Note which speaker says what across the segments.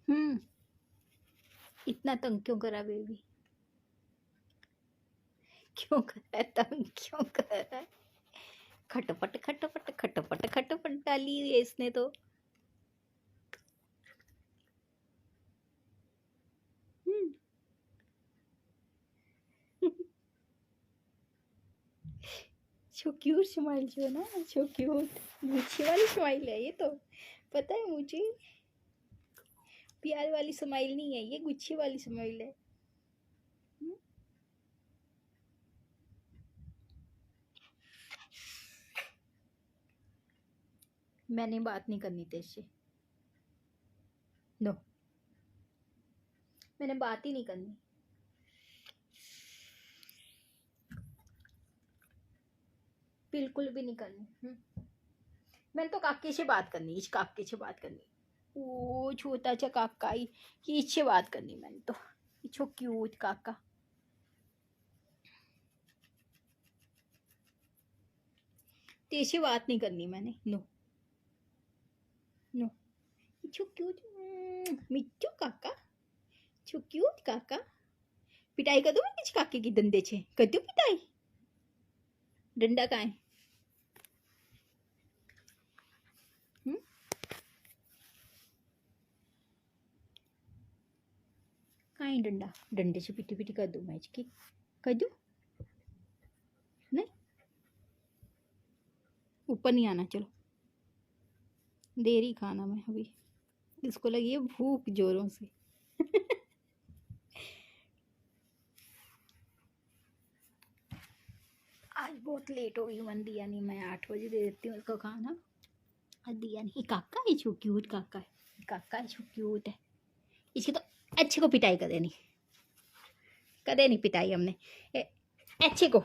Speaker 1: हम्म। इतना तंग क्यों करा बेबी? क्यों करा है तंग, क्यों करा है? खटपट खटपट खटपट खटपट डाली है इसने तो। हम्म। सो क्यूट स्माइल जो है ना, सो क्यूट गुच्छी वाली स्माइल है ये तो, पता है मुझे। प्यार वाली स्माइल नहीं है ये, गुच्छी वाली स्माइल है। हम्म? मैंने बात नहीं करनी तेरे से। नो, मैंने बात ही नहीं करनी। बिल्कुल भी नहीं करनी। मैंने तो काके से बात करनी, इस काके से बात करनी। ओ छोटा सा काका ही, कि इससे बात करनी मैंने तो। इछो क्यूट काका। तेरे से बात नहीं करनी मैंने। No no. इछो क्यूट मिट्टू काका, छो क्यूट काका। पिटाई कर दूं मैं किस काके की डंडे से? कर दूं पिटाई? डंडा कहाँ है? कहाँ है डंडा? डंडे से पिटी पिटी कर दूं मैं इसकी? कर दूं? नहीं, ऊपर नहीं आना। चलो, देरी खाना मैं अभी। इसको लगी है भूख जोरों से। आज बहुत लेट हो गई, मन दिया नहीं। मैं 8 बजे दे देती हूँ उसको खाना, आज दिया नहीं। काका है छो क्यूट काका है, काका है छो क्यूट है। इसकी तो अच्छे को पिटाई कर देनी, कदे नहीं पिटाई हमने अच्छे को।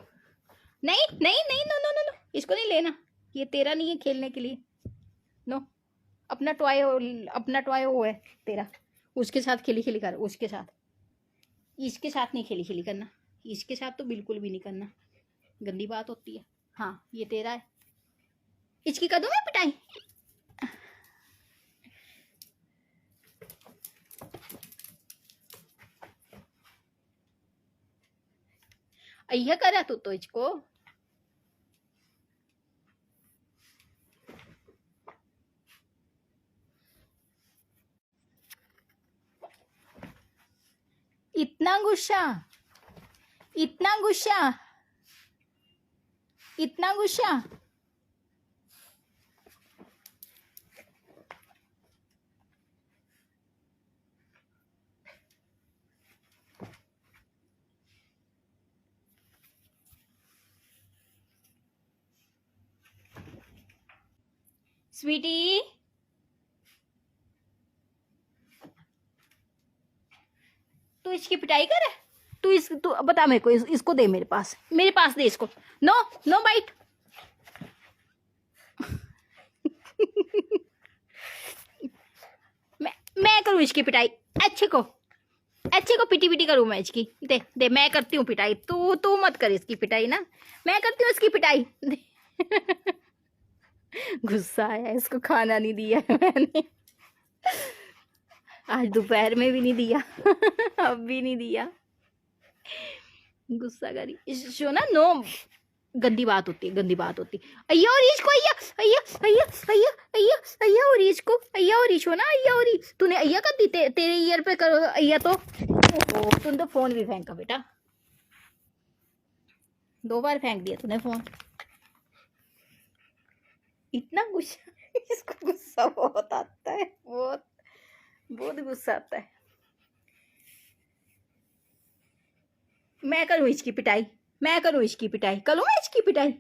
Speaker 1: नहीं नहीं नहीं, नो नो नो नो, इसको नहीं लेना, ये तेरा नहीं है खेलने के लिए। नो, अपना टॉय हो, अपना टॉय हो है तेरा, उसके साथ खेली खेली कर। उसके साथ, इसके साथ नहीं खेली खेली करना, इसके साथ तो बिल्कुल भी नहीं करना, गंदी बात होती है। हाँ ये तेरा है, इसकी कर दूं मैं पिटाई? अय्या करा तू तो इसको। इतना गुस्सा, इतना गुस्सा, इतना गुस्सा। स्वीटी, तू इसकी पिटाई करे? तू बता मेरे को, इसको दे मेरे पास, मेरे पास दे इसको। No no bite. मैं करूँ इसकी पिटाई? अच्छे को, अच्छे को पिटी पिटी करूँ मैं इसकी? दे दे, मैं करती हूँ पिटाई, तू तू मत कर इसकी पिटाई ना, मैं करती हूँ इसकी पिटाई। गुस्सा आया, इसको खाना नहीं दिया है मैंने आज, दोपहर में भी नहीं दिया। अब भी नहीं दिया, गुस्सा करी इसो ना। नो, गंदी बात होती है, गंदी बात होती है। अय्या और इसको, अय्या अय्या अय्या अय्या अय्या अय्या और इसको, अय्या और इसो ना, अय्या और तूने अय्या कर दी, तेरे ईयर पे करो अय्या तो। ओहो, तूने तो फोन भी फेंका बेटा, 2 बार फेंक दिया तूने फोन। इतना गुस्सा, इसको गुस्सा बहुत आता है, बहुत बहुत गुस्सा आता है। मैं करूँ इसकी पिटाई? मैं करूँ इसकी पिटाई? करूँ मैं इसकी पिटाई?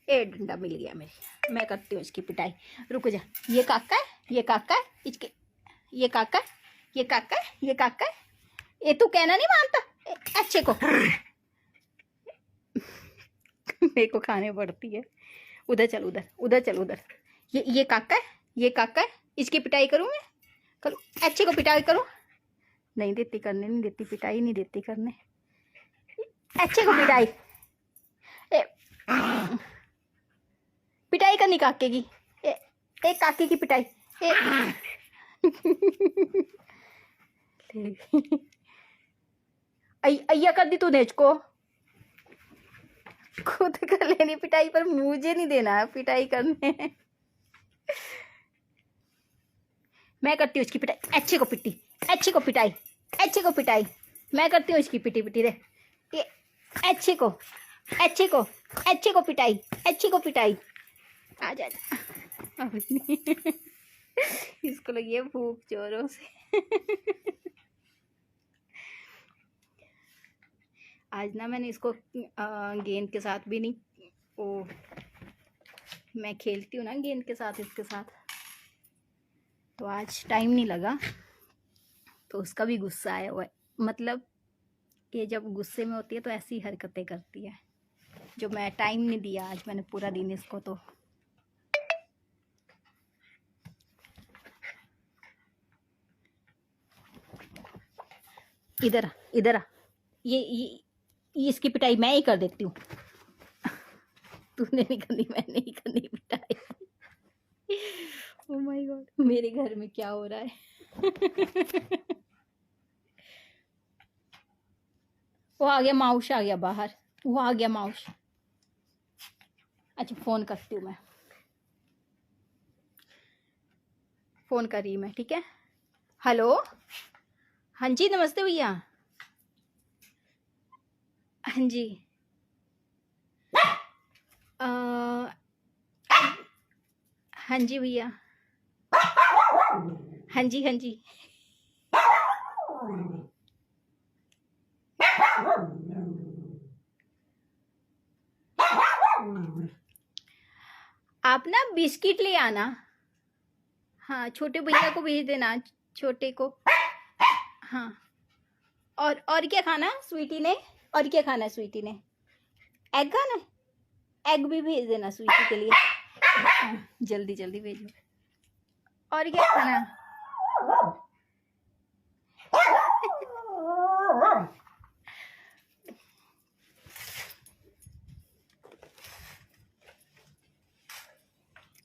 Speaker 1: ए डंडा मिल गया मेरे, मैं करती हूँ इसकी पिटाई। रुक जा, ये काका है, ये काका है इसके, ये काका है, ये काका है, ये काका है। ये तू कहना नहीं मानता अच्छे को। मेरे को खाने पड़ती है। उधर चल, उधर उधर चल, उधर। ये काका है, ये काका है, इसकी पिटाई करूँ मैं? करूँ अच्छे को पिटाई करूँ? नहीं देती करने, नहीं देती पिटाई, नहीं देती करने। अच्छे को पिटाई, पिटाई करनी काके की, एक काके की पिटाई। अय्या कर दी तूने इसको, खुद कर लेनी पिटाई, पर मुझे नहीं देना पिटाई करने। मैं करती हूँ इसकी पिटाई, अच्छे को पिट्टी, अच्छे को पिटाई, अच्छे को पिटाई, मैं करती हूँ इसकी पिटी पिटी दे, ये अच्छे को, अच्छे को, अच्छे को पिटाई, अच्छे को पिटाई। आ जा इसको लगी है भूख जोरों से। आज ना मैंने इसको गेंद के साथ भी नहीं, ओ मैं खेलती हूँ ना गेंद के साथ इसके साथ, तो आज टाइम नहीं लगा, तो उसका भी गुस्सा आया हुआ है। मतलब ये जब गुस्से में होती है तो ऐसी हरकतें करती है, जो मैं टाइम नहीं दिया आज मैंने पूरा दिन इसको। तो इधर इधर आ, ये इसकी पिटाई मैं ही कर देती हूँ। तूने नहीं करनी, मैंने ही करनी पिटाई। ओह माय गॉड, मेरे घर में क्या हो रहा है। वो आ गया, माउस आ गया बाहर, वो आ गया माउस। अच्छा फोन करती हूँ मैं, फोन कर रही मैं, ठीक है। हेलो, हाँ जी नमस्ते भैया। हाँ जी हाँ जी भैया, हाँ जी हाँ जी। आप ना बिस्किट ले आना, हाँ छोटे भैया को भेज देना, छोटे को। हाँ और क्या खाना स्वीटी ने, और क्या खाना स्वीटी ने, एग खाना, एग भी भेज देना स्वीटी के लिए। हाँ, जल्दी जल्दी भेजो। और क्या खाना,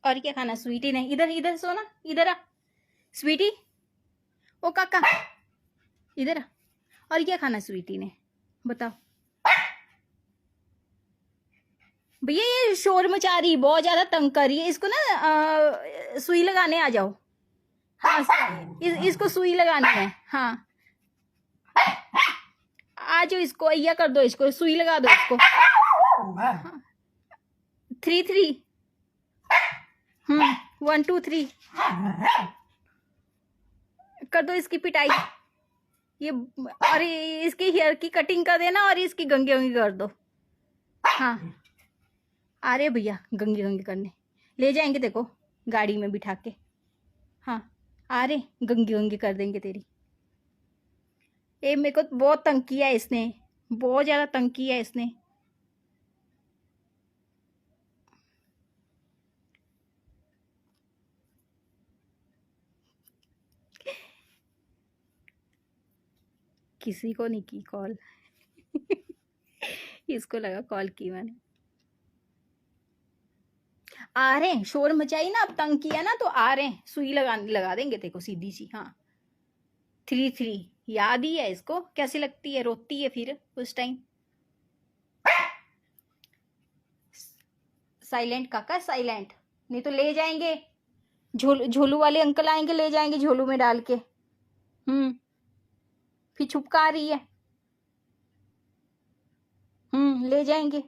Speaker 1: और क्या खाना स्वीटी ने, इधर इधर सोना, इधर आ स्वीटी, ओ काका इधर आ। और क्या खाना स्वीटी ने बताओ। भैया ये शोर मचा रही, बहुत ज्यादा तंग कर रही है, इसको ना सुई लगाने आ जाओ। हाँ इसको सुई लगानी है, हाँ आ जाओ, इसको अय्या कर दो, इसको सुई लगा दो इसको। हाँ 3 3 1 2 3 कर दो इसकी पिटाई। ये और इसकी हेयर की कटिंग कर देना, और इसकी गंगे गंगे कर दो। हाँ आ रहे भैया गंगे गंगे करने, ले जाएंगे देखो गाड़ी में बिठा के। हाँ आ रहे, गंगे गंगे कर देंगे तेरी। ये मेरे को बहुत तंग किया है इसने, बहुत ज्यादा तंग किया है इसने। किसी को नहीं की कॉल। इसको लगा कॉल की मैंने। आ रहे हैं, शोर मचाई ना, अब तंग किया ना, तो आ रहे हैं, सुई लगा देंगे देखो सीधी सी। हाँ 3 3 याद ही है इसको, कैसी लगती है, रोती है फिर उस टाइम। साइलेंट काका साइलेंट, नहीं तो ले जाएंगे, झोलू वाले अंकल आएंगे, ले जाएंगे झोलू में डाल के। फिर छुपका आ रही है। ले जाएंगे।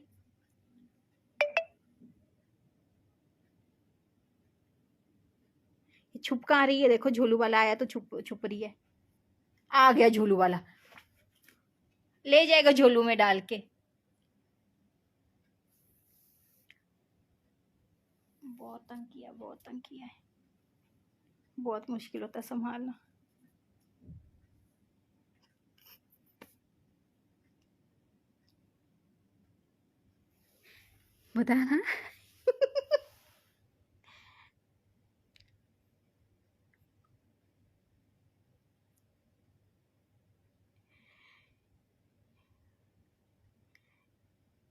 Speaker 1: छुपका आ रही है देखो, झोलू वाला आया तो छुप छुप रही है। आ गया झोलू वाला, ले जाएगा झोलू में डाल के। बहुत तंग किया, बहुत तंग किया है, बहुत मुश्किल होता है संभालना। बताना।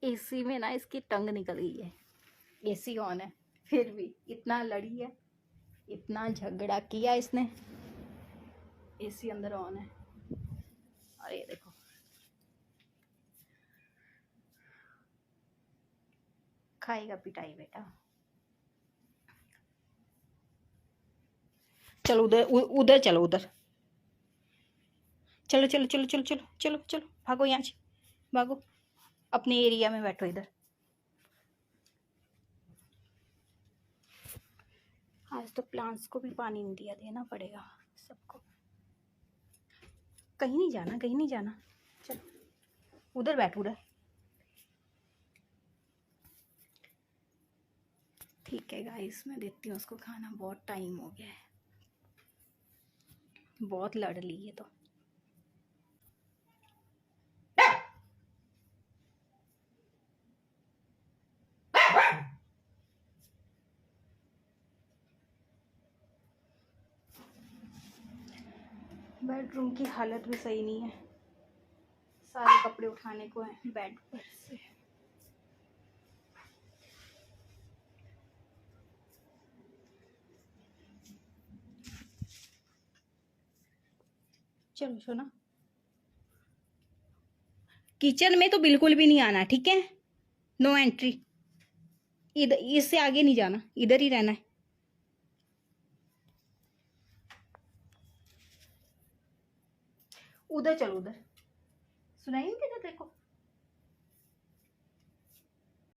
Speaker 1: एसी में ना इसकी टंग निकल गई है, एसी ऑन है फिर भी इतना लड़ी है, इतना झगड़ा किया इसने, एसी अंदर ऑन है। और ये देखो खाएगा पिटाई बेटा। चलो उधर उधर चलो उधर, चलो चलो चलो चलो चलो चलो चलो भागो यहाँ से, भागो अपने एरिया में बैठो इधर। आज तो प्लांट्स को भी पानी नहीं दिया, देना पड़ेगा सबको। कहीं नहीं जाना, कहीं नहीं जाना, चलो उधर बैठो उधर। ठीक है गाइस, मैं देती हूँ उसको खाना, बहुत टाइम हो गया है, बहुत लड़ ली है तो। बेडरूम की हालत भी सही नहीं है, सारे कपड़े उठाने को हैं बेड पर से। चलो सोना, किचन में तो बिल्कुल भी नहीं आना, ठीक है? नो एंट्री, इधर, इससे आगे नहीं जाना, इधर ही रहना है। उधर चलो उधर, सुनाई नहीं देता देखो।